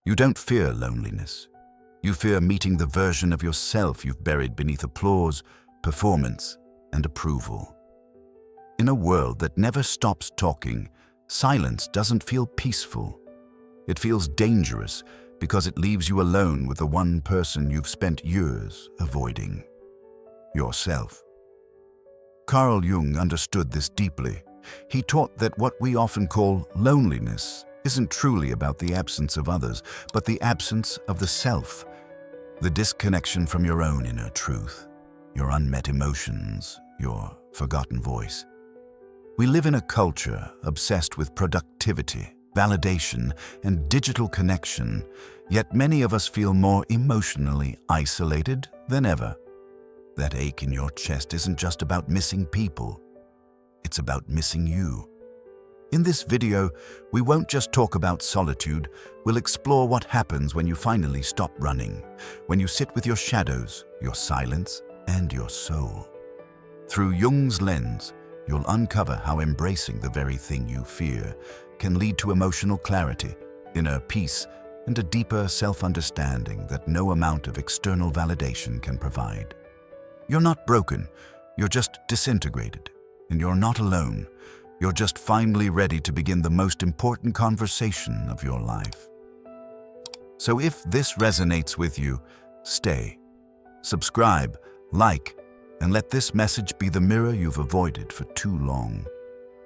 You don't fear loneliness. You fear meeting the version of yourself you've buried beneath applause, performance, and approval. In a world that never stops talking, silence doesn't feel peaceful. It feels dangerous because it leaves you alone with the one person you've spent years avoiding: yourself. Carl Jung understood this deeply. He taught that what we often call loneliness isn't truly about the absence of others, but the absence of the self, the disconnection from your own inner truth, your unmet emotions, your forgotten voice. We live in a culture obsessed with productivity, validation, and digital connection, yet many of us feel more emotionally isolated than ever. That ache in your chest isn't just about missing people. It's about missing you. In this video, we won't just talk about solitude, we'll explore what happens when you finally stop running, when you sit with your shadows, your silence, and your soul. Through Jung's lens, you'll uncover how embracing the very thing you fear can lead to emotional clarity, inner peace, and a deeper self-understanding that no amount of external validation can provide. You're not broken, you're just disintegrated, and you're not alone. You're just finally ready to begin the most important conversation of your life. So if this resonates with you, stay, subscribe, like, and let this message be the mirror you've avoided for too long.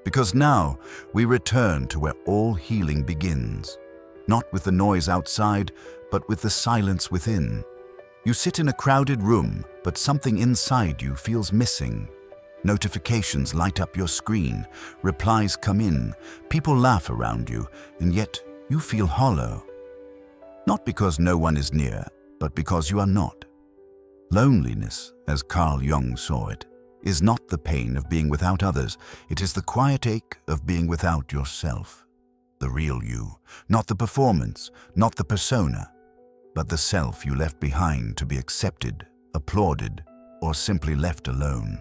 Because now we return to where all healing begins, not with the noise outside, but with the silence within. You sit in a crowded room, but something inside you feels missing. Notifications light up your screen, replies come in, people laugh around you, and yet you feel hollow. Not because no one is near, but because you are not. Loneliness, as Carl Jung saw it, is not the pain of being without others, it is the quiet ache of being without yourself. The real you, not the performance, not the persona, but the self you left behind to be accepted, applauded, or simply left alone.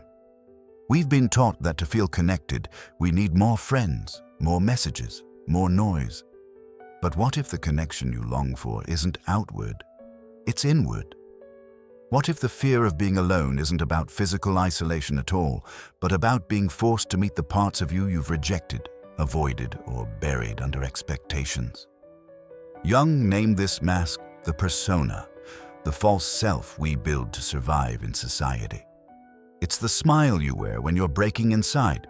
We've been taught that to feel connected, we need more friends, more messages, more noise. But what if the connection you long for isn't outward? It's inward. What if the fear of being alone isn't about physical isolation at all, but about being forced to meet the parts of you you've rejected, avoided, or buried under expectations? Jung named this mask the persona, the false self we build to survive in society. It's the smile you wear when you're breaking inside,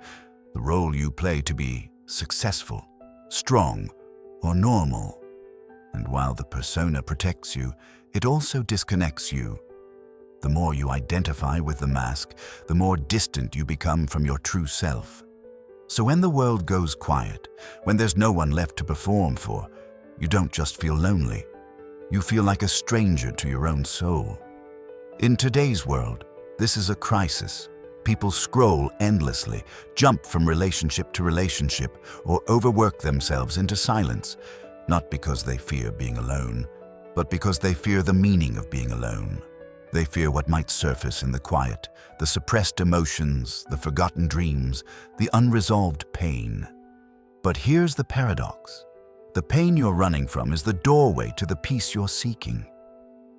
the role you play to be successful, strong, or normal. And while the persona protects you, it also disconnects you. The more you identify with the mask, the more distant you become from your true self. So when the world goes quiet, when there's no one left to perform for, you don't just feel lonely. You feel like a stranger to your own soul. In today's world, this is a crisis. People scroll endlessly, jump from relationship to relationship, or overwork themselves into silence, not because they fear being alone, but because they fear the meaning of being alone. They fear what might surface in the quiet, the suppressed emotions, the forgotten dreams, the unresolved pain. But here's the paradox. The pain you're running from is the doorway to the peace you're seeking.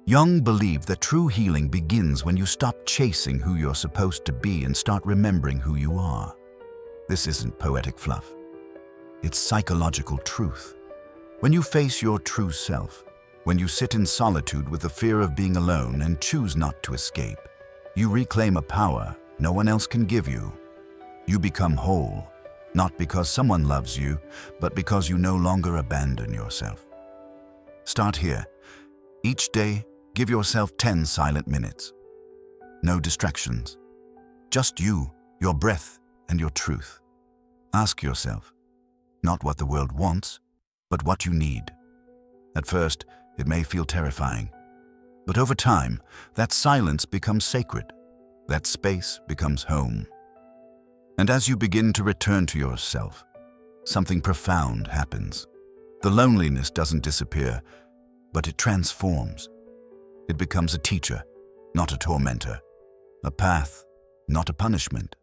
Jung believed that true healing begins when you stop chasing who you're supposed to be and start remembering who you are. This isn't poetic fluff. It's psychological truth. When you face your true self, when you sit in solitude with the fear of being alone and choose not to escape, you reclaim a power no one else can give you. You become whole, not because someone loves you, but because you no longer abandon yourself. Start here. Each day, give yourself 10 silent minutes. No distractions. Just you, your breath, and your truth. Ask yourself, not what the world wants, but what you need. At first, it may feel terrifying, but over time, that silence becomes sacred. That space becomes home. And as you begin to return to yourself, something profound happens. The loneliness doesn't disappear, but it transforms. It becomes a teacher, not a tormentor, a path, not a punishment.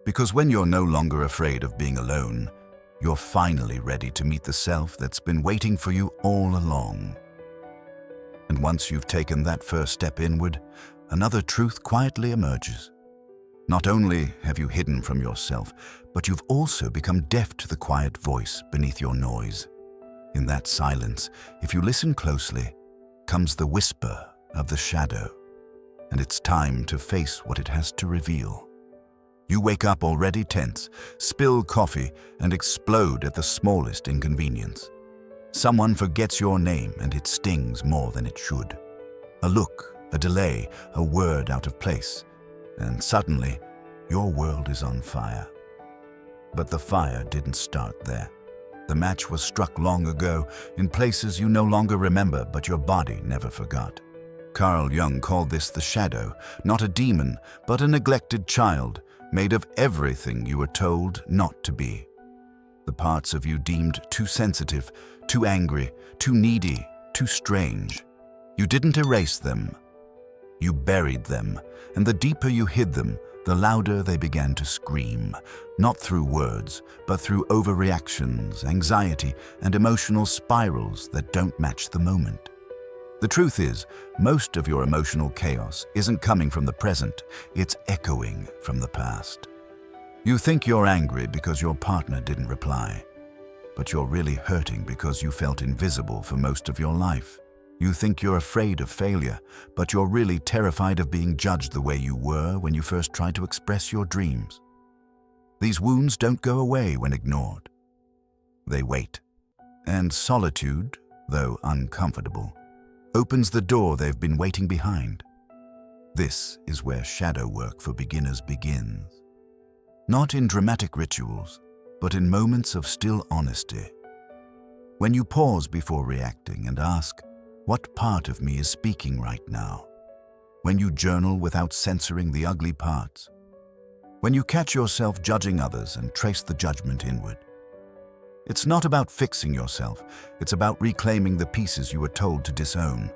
Because when you're no longer afraid of being alone, you're finally ready to meet the self that's been waiting for you all along. And once you've taken that first step inward, another truth quietly emerges. Not only have you hidden from yourself, but you've also become deaf to the quiet voice beneath your noise. In that silence, if you listen closely, comes the whisper of the shadow, and it's time to face what it has to reveal. You wake up already tense, spill coffee, and explode at the smallest inconvenience. Someone forgets your name and it stings more than it should. A look, a delay, a word out of place, and suddenly your world is on fire. But the fire didn't start there. The match was struck long ago in places you no longer remember, but your body never forgot. Carl Jung called this the shadow, not a demon, but a neglected child, made of everything you were told not to be. The parts of you deemed too sensitive, too angry, too needy, too strange. You didn't erase them. You buried them, and the deeper you hid them, the louder they began to scream, not through words, but through overreactions, anxiety, and emotional spirals that don't match the moment. The truth is, most of your emotional chaos isn't coming from the present, it's echoing from the past. You think you're angry because your partner didn't reply, but you're really hurting because you felt invisible for most of your life. You think you're afraid of failure, but you're really terrified of being judged the way you were when you first tried to express your dreams. These wounds don't go away when ignored. They wait. And solitude, though uncomfortable, opens the door they've been waiting behind. This is where shadow work for beginners begins. Not in dramatic rituals, but in moments of still honesty. When you pause before reacting and ask, what part of me is speaking right now? When you journal without censoring the ugly parts? When you catch yourself judging others and trace the judgment inward? It's not about fixing yourself, it's about reclaiming the pieces you were told to disown.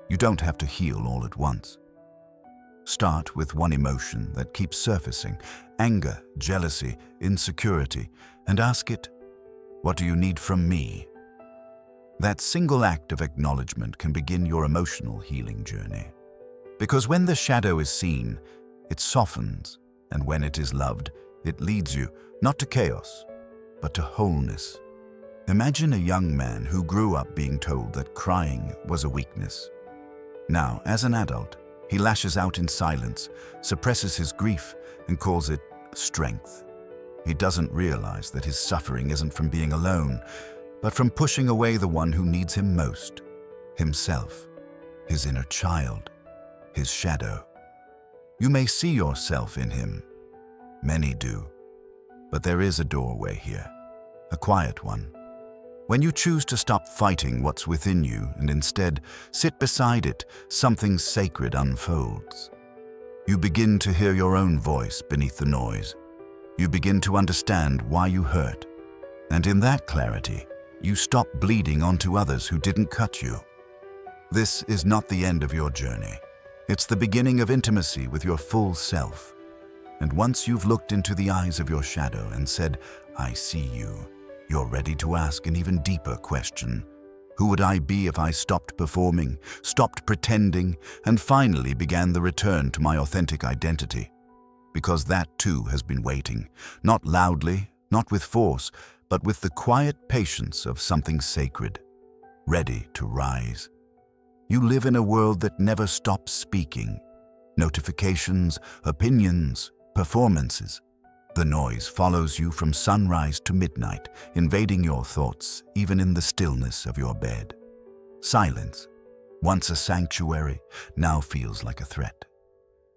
You don't have to heal all at once. Start with one emotion that keeps surfacing, anger, jealousy, insecurity, and ask it, what do you need from me? That single act of acknowledgement can begin your emotional healing journey. Because when the shadow is seen, it softens, and when it is loved, it leads you not to chaos, but to wholeness. Imagine a young man who grew up being told that crying was a weakness. Now, as an adult, he lashes out in silence, suppresses his grief, and calls it strength. He doesn't realize that his suffering isn't from being alone, but from pushing away the one who needs him most, himself, his inner child, his shadow. You may see yourself in him. Many do. But there is a doorway here, a quiet one. When you choose to stop fighting what's within you and instead sit beside it, something sacred unfolds. You begin to hear your own voice beneath the noise. You begin to understand why you hurt. And in that clarity, you stop bleeding onto others who didn't cut you. This is not the end of your journey. It's the beginning of intimacy with your full self. And once you've looked into the eyes of your shadow and said, I see you, you're ready to ask an even deeper question. Who would I be if I stopped performing, stopped pretending, and finally began the return to my authentic identity? Because that too has been waiting, not loudly, not with force, but with the quiet patience of something sacred, ready to rise. You live in a world that never stops speaking. Notifications, opinions, performances. The noise follows you from sunrise to midnight, invading your thoughts even in the stillness of your bed. Silence, once a sanctuary, now feels like a threat.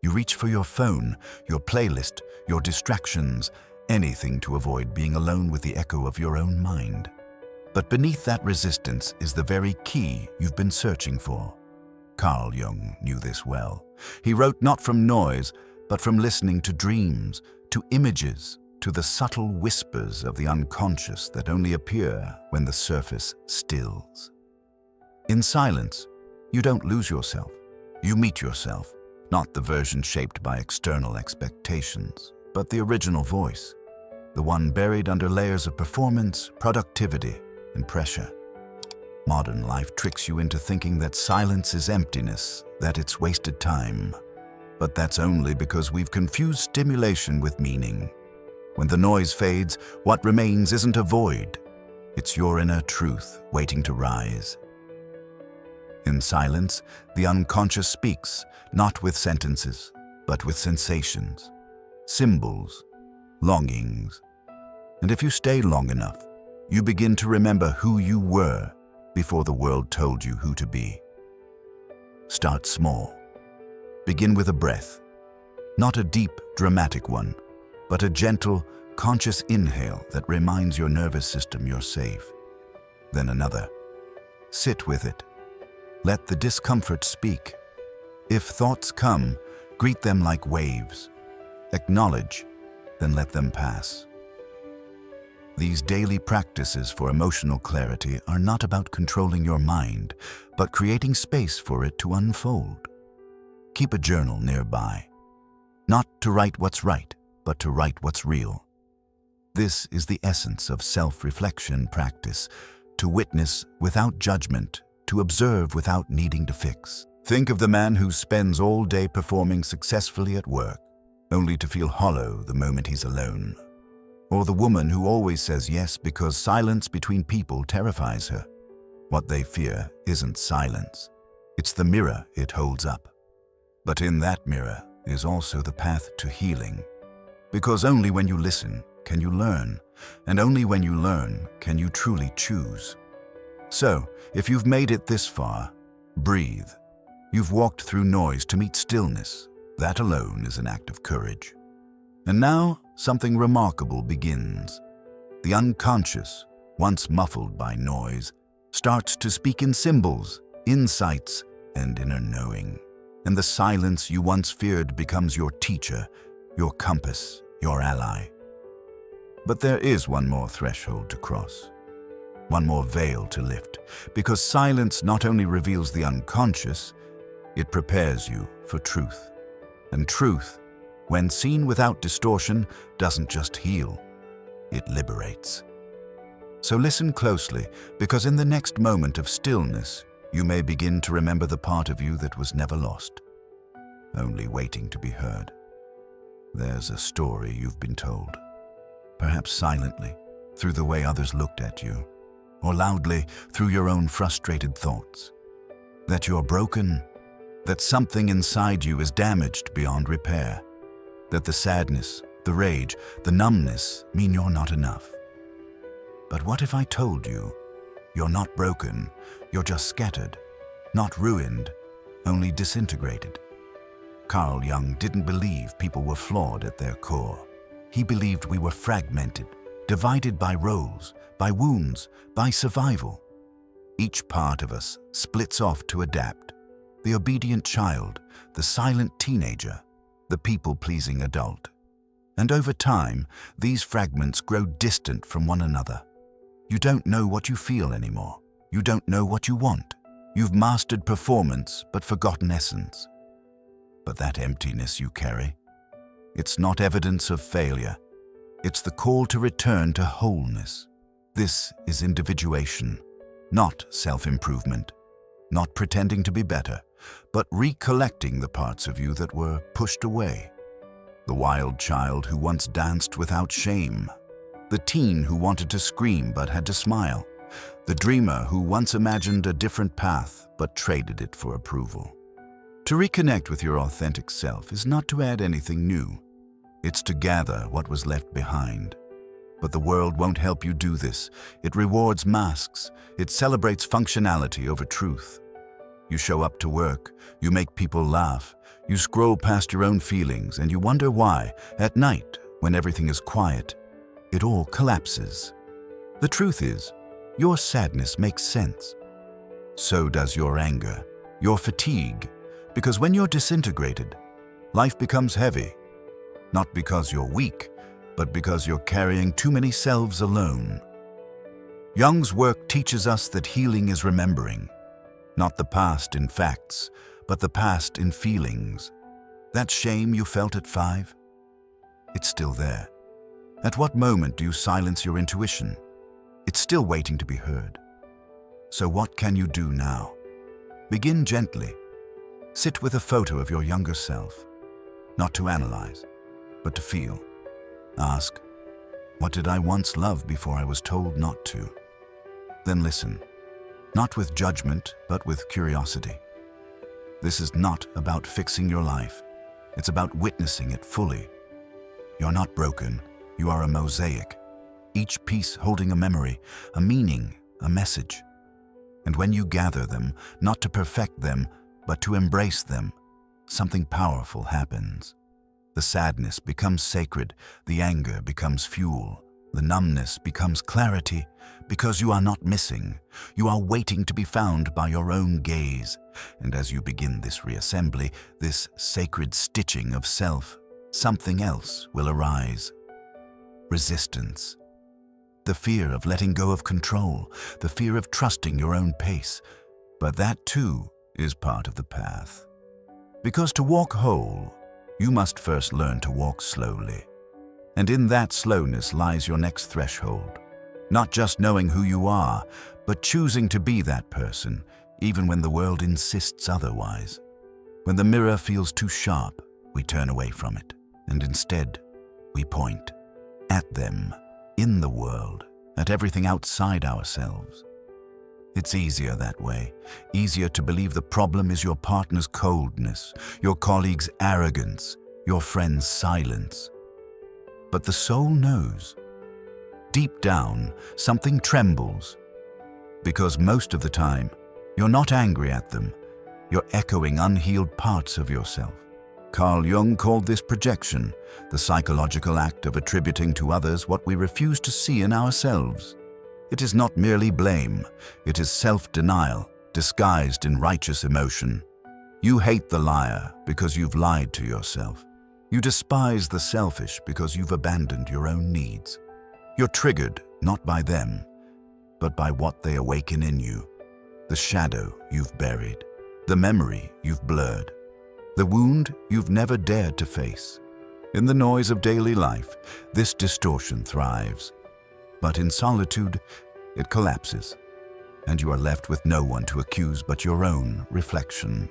You reach for your phone, your playlist, your distractions, anything to avoid being alone with the echo of your own mind. But beneath that resistance is the very key you've been searching for. Carl Jung knew this well. He wrote not from noise, but from listening to dreams, to images, to the subtle whispers of the unconscious that only appear when the surface stills. In silence, you don't lose yourself. You meet yourself, not the version shaped by external expectations, but the original voice, the one buried under layers of performance, productivity, and pressure. Modern life tricks you into thinking that silence is emptiness, that it's wasted time. But that's only because we've confused stimulation with meaning. When the noise fades, what remains isn't a void. It's your inner truth waiting to rise. In silence, the unconscious speaks, not with sentences, but with sensations, symbols, longings. And if you stay long enough, you begin to remember who you were before the world told you who to be. Start small. Begin with a breath, not a deep, dramatic one, but a gentle, conscious inhale that reminds your nervous system you're safe. Then another. Sit with it. Let the discomfort speak. If thoughts come, greet them like waves. Acknowledge, then let them pass. These daily practices for emotional clarity are not about controlling your mind, but creating space for it to unfold. Keep a journal nearby. Not to write what's right, but to write what's real. This is the essence of self-reflection practice, to witness without judgment, to observe without needing to fix. Think of the man who spends all day performing successfully at work, only to feel hollow the moment he's alone. Or the woman who always says yes because silence between people terrifies her. What they fear isn't silence. It's the mirror it holds up. But in that mirror is also the path to healing. Because only when you listen can you learn, and only when you learn can you truly choose. So, if you've made it this far, breathe. You've walked through noise to meet stillness. That alone is an act of courage. And now, something remarkable begins. The unconscious, once muffled by noise, starts to speak in symbols, insights, and inner knowing. And the silence you once feared becomes your teacher, your compass, your ally. But there is one more threshold to cross, one more veil to lift, because silence not only reveals the unconscious, it prepares you for truth. And truth, when seen without distortion, doesn't just heal, it liberates. So listen closely, because in the next moment of stillness, you may begin to remember the part of you that was never lost, only waiting to be heard. There's a story you've been told, perhaps silently, through the way others looked at you, or loudly through your own frustrated thoughts. That you're broken, that something inside you is damaged beyond repair, that the sadness, the rage, the numbness mean you're not enough. But what if I told you, you're not broken, you're just scattered, not ruined, only disintegrated? Carl Jung didn't believe people were flawed at their core. He believed we were fragmented, divided by roles, by wounds, by survival. Each part of us splits off to adapt. The obedient child, the silent teenager, the people-pleasing adult. And over time, these fragments grow distant from one another. You don't know what you feel anymore. You don't know what you want. You've mastered performance but forgotten essence. But that emptiness you carry, it's not evidence of failure. It's the call to return to wholeness. This is individuation, not self-improvement, not pretending to be better, but recollecting the parts of you that were pushed away. The wild child who once danced without shame. The teen who wanted to scream but had to smile. The dreamer who once imagined a different path but traded it for approval. To reconnect with your authentic self is not to add anything new. It's to gather what was left behind. But the world won't help you do this. It rewards masks. It celebrates functionality over truth. You show up to work, you make people laugh, you scroll past your own feelings, and you wonder why, at night, when everything is quiet, it all collapses. The truth is, your sadness makes sense. So does your anger, your fatigue, because when you're disintegrated, life becomes heavy. Not because you're weak, but because you're carrying too many selves alone. Jung's work teaches us that healing is remembering. Not the past in facts, but the past in feelings. That shame you felt at 5? It's still there. At what moment do you silence your intuition? It's still waiting to be heard. So what can you do now? Begin gently. Sit with a photo of your younger self, not to analyze, but to feel. Ask, what did I once love before I was told not to? Then listen, not with judgment, but with curiosity. This is not about fixing your life. It's about witnessing it fully. You're not broken. You are a mosaic, each piece holding a memory, a meaning, a message. And when you gather them, not to perfect them, but to embrace them, something powerful happens. The sadness becomes sacred, the anger becomes fuel, the numbness becomes clarity, because you are not missing. You are waiting to be found by your own gaze. And as you begin this reassembly, this sacred stitching of self, something else will arise. Resistance. The fear of letting go of control, the fear of trusting your own pace. But that too is part of the path. Because to walk whole, you must first learn to walk slowly. And in that slowness lies your next threshold. Not just knowing who you are, but choosing to be that person, even when the world insists otherwise. When the mirror feels too sharp, we turn away from it, and instead, we point at them, in the world, at everything outside ourselves. It's easier that way, easier to believe the problem is your partner's coldness, your colleague's arrogance, your friend's silence. But the soul knows. Deep down, something trembles. Because most of the time, you're not angry at them. You're echoing unhealed parts of yourself. Carl Jung called this projection, the psychological act of attributing to others what we refuse to see in ourselves. It is not merely blame, it is self-denial, disguised in righteous emotion. You hate the liar because you've lied to yourself. You despise the selfish because you've abandoned your own needs. You're triggered not by them, but by what they awaken in you. The shadow you've buried, the memory you've blurred, the wound you've never dared to face. In the noise of daily life, this distortion thrives. But in solitude, it collapses, and you are left with no one to accuse but your own reflection.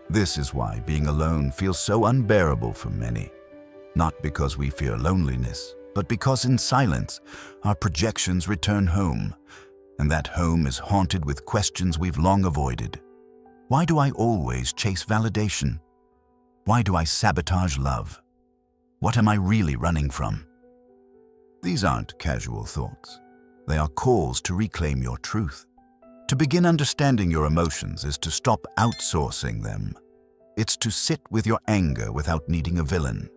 This is why being alone feels so unbearable for many. Not because we fear loneliness, but because in silence, our projections return home, and that home is haunted with questions we've long avoided. Why do I always chase validation? Why do I sabotage love? What am I really running from? These aren't casual thoughts. They are calls to reclaim your truth. To begin understanding your emotions is to stop outsourcing them. It's to sit with your anger without needing a villain.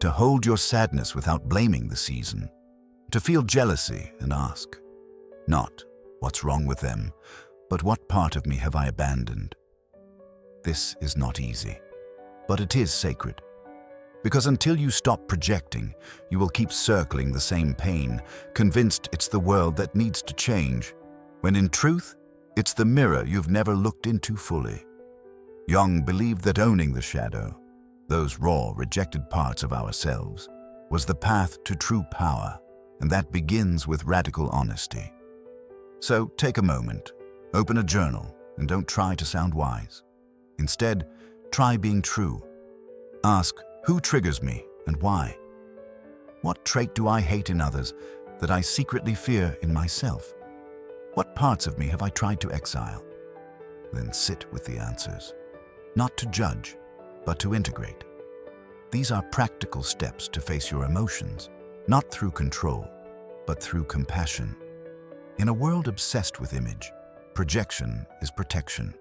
To hold your sadness without blaming the season. To feel jealousy and ask, not what's wrong with them, but what part of me have I abandoned? This is not easy, but it is sacred. Because until you stop projecting, you will keep circling the same pain, convinced it's the world that needs to change, when in truth, it's the mirror you've never looked into fully. Jung believed that owning the shadow, those raw, rejected parts of ourselves, was the path to true power, and that begins with radical honesty. So take a moment, open a journal, and don't try to sound wise. Instead, try being true. Ask, who triggers me and why? What trait do I hate in others that I secretly fear in myself? What parts of me have I tried to exile? Then sit with the answers, not to judge, but to integrate. These are practical steps to face your emotions, not through control, but through compassion. In a world obsessed with image, projection is protection.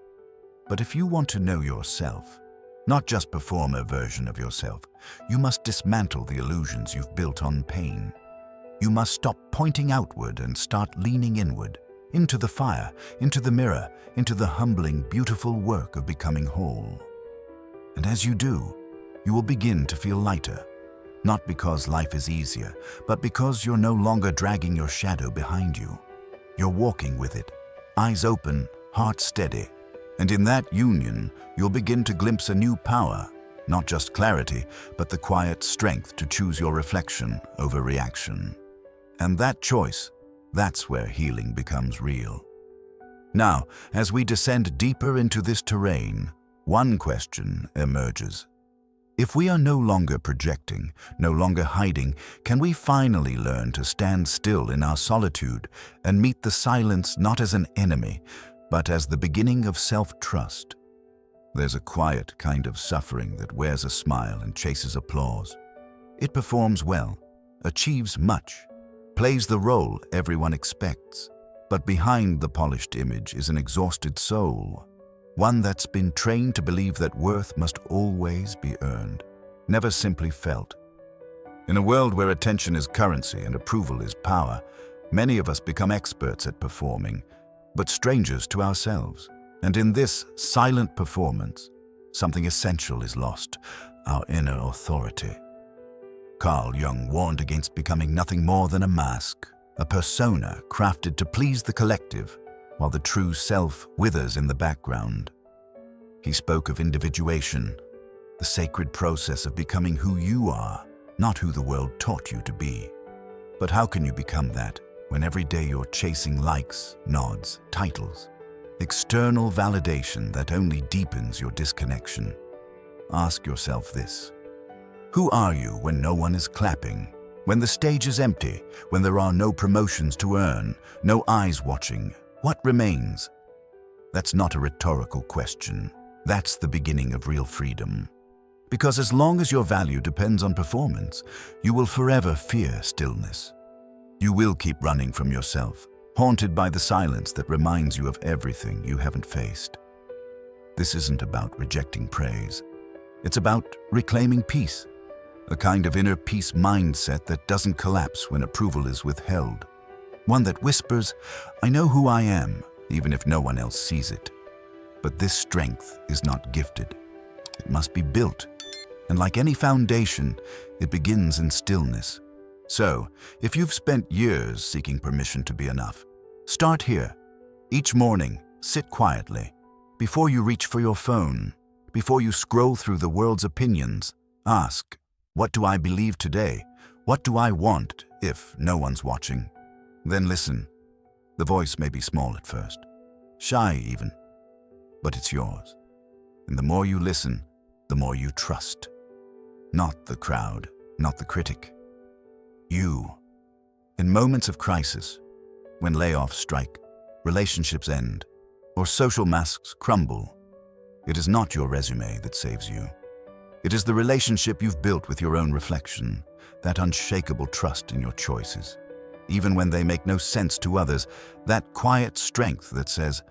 But if you want to know yourself, not just perform a version of yourself, you must dismantle the illusions you've built on pain. You must stop pointing outward and start leaning inward, into the fire, into the mirror, into the humbling, beautiful work of becoming whole. And as you do, you will begin to feel lighter, not because life is easier, but because you're no longer dragging your shadow behind you. You're walking with it, eyes open, heart steady. And in that union, you'll begin to glimpse a new power, not just clarity, but the quiet strength to choose your reflection over reaction. And that choice, that's where healing becomes real. Now, as we descend deeper into this terrain, one question emerges. If we are no longer projecting, no longer hiding, can we finally learn to stand still in our solitude and meet the silence not as an enemy, but as the beginning of self-trust? There's a quiet kind of suffering that wears a smile and chases applause. It performs well, achieves much, plays the role everyone expects. But behind the polished image is an exhausted soul, one that's been trained to believe that worth must always be earned, never simply felt. In a world where attention is currency and approval is power, many of us become experts at performing, but strangers to ourselves. And in this silent performance, something essential is lost, our inner authority. Carl Jung warned against becoming nothing more than a mask, a persona crafted to please the collective, while the true self withers in the background. He spoke of individuation, the sacred process of becoming who you are, not who the world taught you to be. But how can you become that when every day you're chasing likes, nods, titles? External validation that only deepens your disconnection. Ask yourself this. Who are you when no one is clapping? When the stage is empty, when there are no promotions to earn, no eyes watching, what remains? That's not a rhetorical question. That's the beginning of real freedom. Because as long as your value depends on performance, you will forever fear stillness. You will keep running from yourself, haunted by the silence that reminds you of everything you haven't faced. This isn't about rejecting praise. It's about reclaiming peace. A kind of inner peace mindset that doesn't collapse when approval is withheld. One that whispers, I know who I am, even if no one else sees it. But this strength is not gifted. It must be built. And like any foundation, it begins in stillness. So, if you've spent years seeking permission to be enough, start here. Each morning, sit quietly. Before you reach for your phone, before you scroll through the world's opinions, ask, what do I believe today? What do I want if no one's watching? Then listen. The voice may be small at first, shy even, but it's yours. And the more you listen, the more you trust. Not the crowd, not the critic. You. In moments of crisis, when layoffs strike, relationships end, or social masks crumble, it is not your resume that saves you. It is the relationship you've built with your own reflection, that unshakable trust in your choices. Even when they make no sense to others, that quiet strength that says,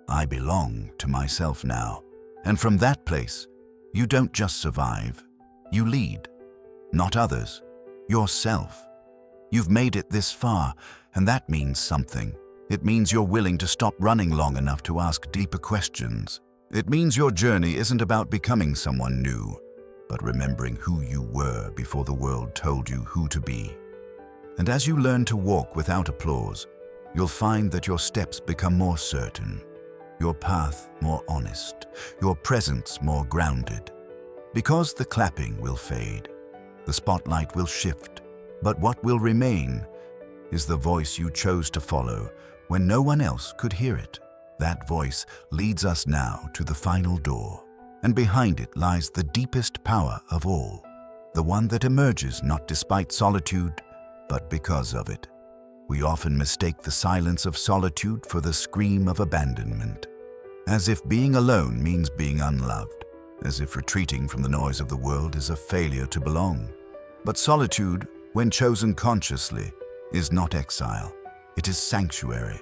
I belong to myself now. And from that place, you don't just survive, you lead. Not others, yourself. You've made it this far, and that means something. It means you're willing to stop running long enough to ask deeper questions. It means your journey isn't about becoming someone new, but remembering who you were before the world told you who to be. And as you learn to walk without applause, you'll find that your steps become more certain, your path more honest, your presence more grounded. Because the clapping will fade, the spotlight will shift, but what will remain is the voice you chose to follow when no one else could hear it. That voice leads us now to the final door. And behind it lies the deepest power of all, the one that emerges not despite solitude, but because of it. We often mistake the silence of solitude for the scream of abandonment, as if being alone means being unloved, as if retreating from the noise of the world is a failure to belong. But solitude, when chosen consciously, is not exile. It is sanctuary.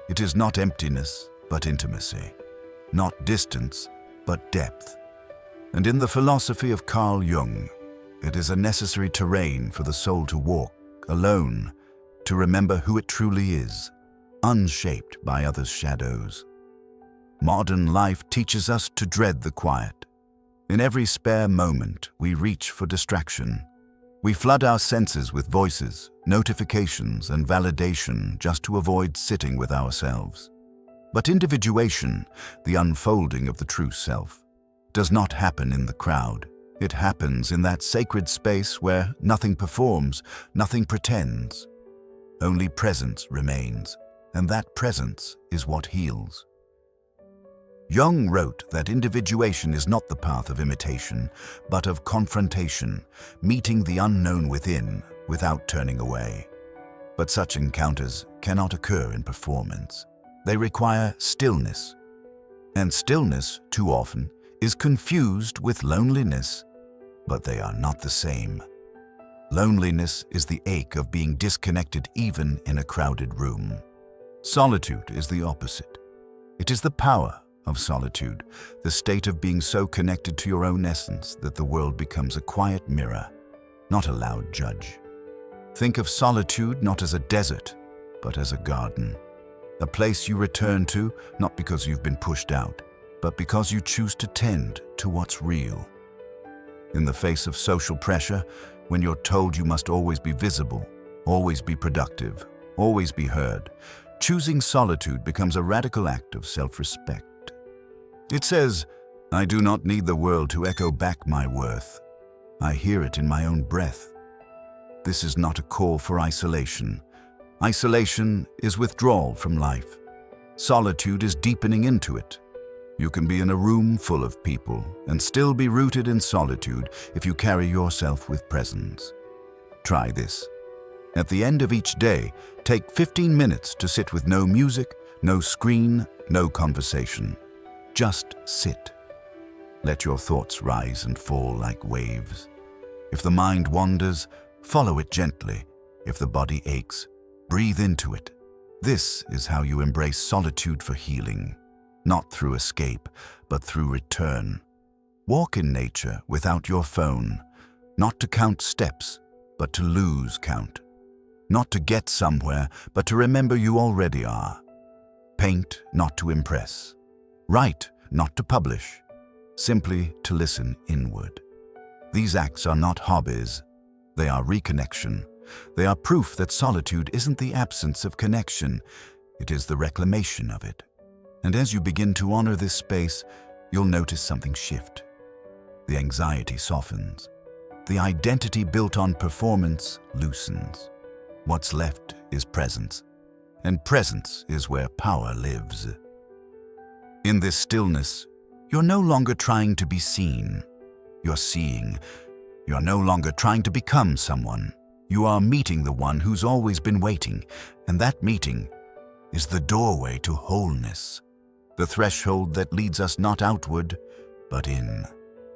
It is not emptiness, but intimacy. Not distance, but depth. And in the philosophy of Carl Jung, it is a necessary terrain for the soul to walk alone, to remember who it truly is, unshaped by others' shadows. Modern life teaches us to dread the quiet. In every spare moment, we reach for distraction. We flood our senses with voices, notifications, and validation just to avoid sitting with ourselves. But individuation, the unfolding of the true self, does not happen in the crowd. It happens in that sacred space where nothing performs, nothing pretends. Only presence remains, and that presence is what heals. Jung wrote that individuation is not the path of imitation, but of confrontation, meeting the unknown within without turning away. But such encounters cannot occur in performance. They require stillness. And stillness, too often, is confused with loneliness, but they are not the same. Loneliness is the ache of being disconnected even in a crowded room. Solitude is the opposite. It is the power of solitude, the state of being so connected to your own essence that the world becomes a quiet mirror, not a loud judge. Think of solitude not as a desert, but as a garden. A place you return to, not because you've been pushed out, but because you choose to tend to what's real. In the face of social pressure, when you're told you must always be visible, always be productive, always be heard, choosing solitude becomes a radical act of self-respect. It says, "I do not need the world to echo back my worth. I hear it in my own breath." This is not a call for isolation. Isolation is withdrawal from life. Solitude is deepening into it. You can be in a room full of people and still be rooted in solitude if you carry yourself with presence. Try this. At the end of each day, take 15 minutes to sit with no music, no screen, no conversation. Just sit. Let your thoughts rise and fall like waves. If the mind wanders, follow it gently. If the body aches, breathe into it. This is how you embrace solitude for healing, not through escape, but through return. Walk in nature without your phone, not to count steps, but to lose count. Not to get somewhere, but to remember you already are. Paint, not to impress. Write, not to publish. Simply to listen inward. These acts are not hobbies. They are reconnection. They are proof that solitude isn't the absence of connection. It is the reclamation of it. And as you begin to honor this space, you'll notice something shift. The anxiety softens. The identity built on performance loosens. What's left is presence. And presence is where power lives. In this stillness, you're no longer trying to be seen. You're seeing. You're no longer trying to become someone. You are meeting the one who's always been waiting, and that meeting is the doorway to wholeness, the threshold that leads us not outward, but in.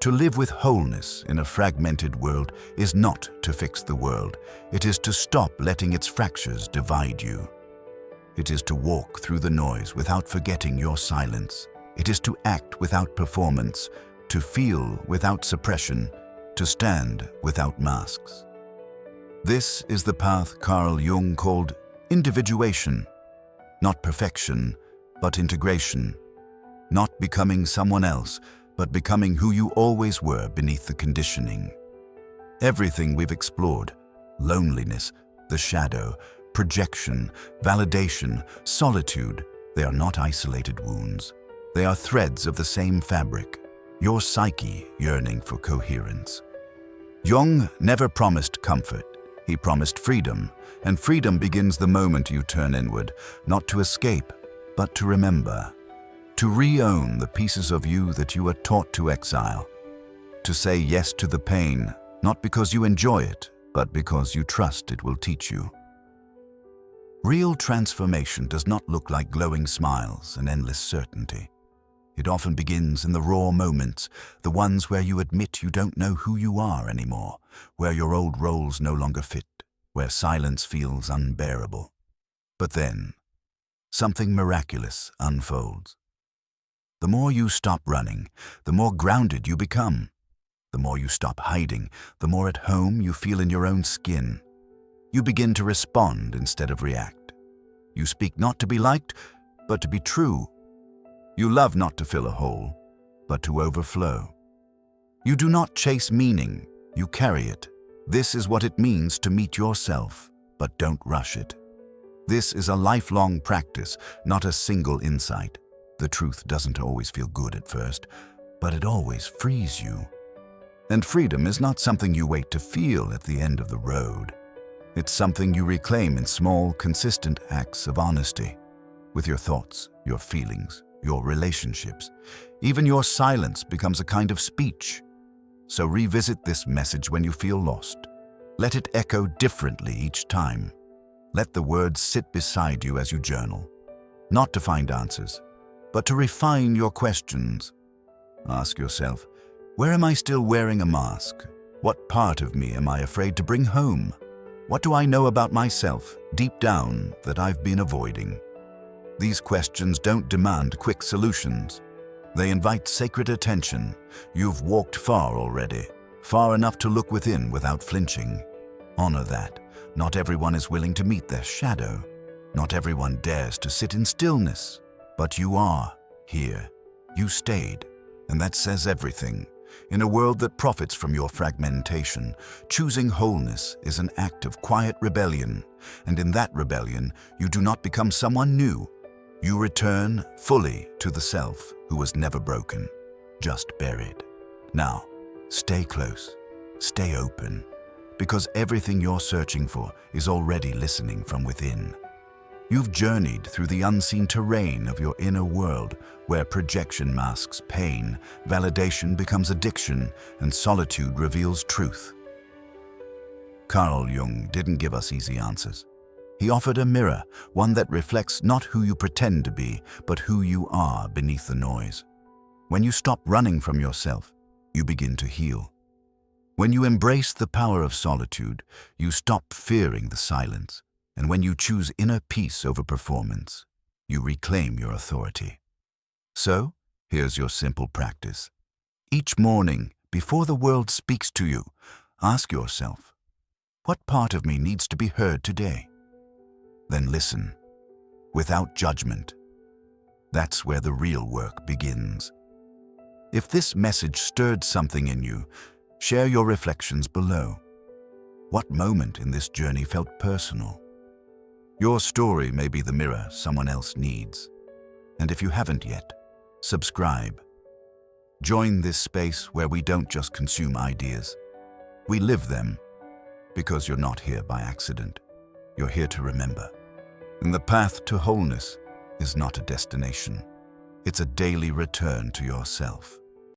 To live with wholeness in a fragmented world is not to fix the world. It is to stop letting its fractures divide you. It is to walk through the noise without forgetting your silence. It is to act without performance, to feel without suppression, to stand without masks. This is the path Carl Jung called individuation, not perfection, but integration, not becoming someone else, but becoming who you always were beneath the conditioning. Everything we've explored, loneliness, the shadow, projection, validation, solitude, they are not isolated wounds. They are threads of the same fabric, your psyche yearning for coherence. Jung never promised comfort. He promised freedom, and freedom begins the moment you turn inward, not to escape, but to remember. To re-own the pieces of you that you were taught to exile. To say yes to the pain, not because you enjoy it, but because you trust it will teach you. Real transformation does not look like glowing smiles and endless certainty. It often begins in the raw moments, the ones where you admit you don't know who you are anymore, where your old roles no longer fit, where silence feels unbearable. But then, something miraculous unfolds. The more you stop running, the more grounded you become. The more you stop hiding, the more at home you feel in your own skin. You begin to respond instead of react. You speak not to be liked, but to be true. You love not to fill a hole, but to overflow. You do not chase meaning, you carry it. This is what it means to meet yourself, but don't rush it. This is a lifelong practice, not a single insight. The truth doesn't always feel good at first, but it always frees you. And freedom is not something you wait to feel at the end of the road. It's something you reclaim in small, consistent acts of honesty. with your thoughts, your feelings, your relationships. Even your silence becomes a kind of speech. So revisit this message when you feel lost. Let it echo differently each time. Let the words sit beside you as you journal, not to find answers, but to refine your questions. Ask yourself, where am I still wearing a mask? What part of me am I afraid to bring home? What do I know about myself, deep down, that I've been avoiding? These questions don't demand quick solutions. They invite sacred attention. You've walked far already, far enough to look within without flinching. Honor that. Not everyone is willing to meet their shadow. Not everyone dares to sit in stillness. But you are here. You stayed. And that says everything. In a world that profits from your fragmentation, choosing wholeness is an act of quiet rebellion. And in that rebellion, you do not become someone new. You return fully to the self who was never broken, just buried. Now, stay close, stay open, because everything you're searching for is already listening from within. You've journeyed through the unseen terrain of your inner world, where projection masks pain, validation becomes addiction, and solitude reveals truth. Carl Jung didn't give us easy answers. He offered a mirror, one that reflects not who you pretend to be, but who you are beneath the noise. When you stop running from yourself, you begin to heal. When you embrace the power of solitude, you stop fearing the silence. And when you choose inner peace over performance, you reclaim your authority. So, here's your simple practice. Each morning, before the world speaks to you, ask yourself, what part of me needs to be heard today? Then listen, without judgment. That's where the real work begins. If this message stirred something in you, share your reflections below. What moment in this journey felt personal? Your story may be the mirror someone else needs. And if you haven't yet, subscribe. Join this space where we don't just consume ideas. We live them, because you're not here by accident. You're here to remember. And the path to wholeness is not a destination. It's a daily return to yourself.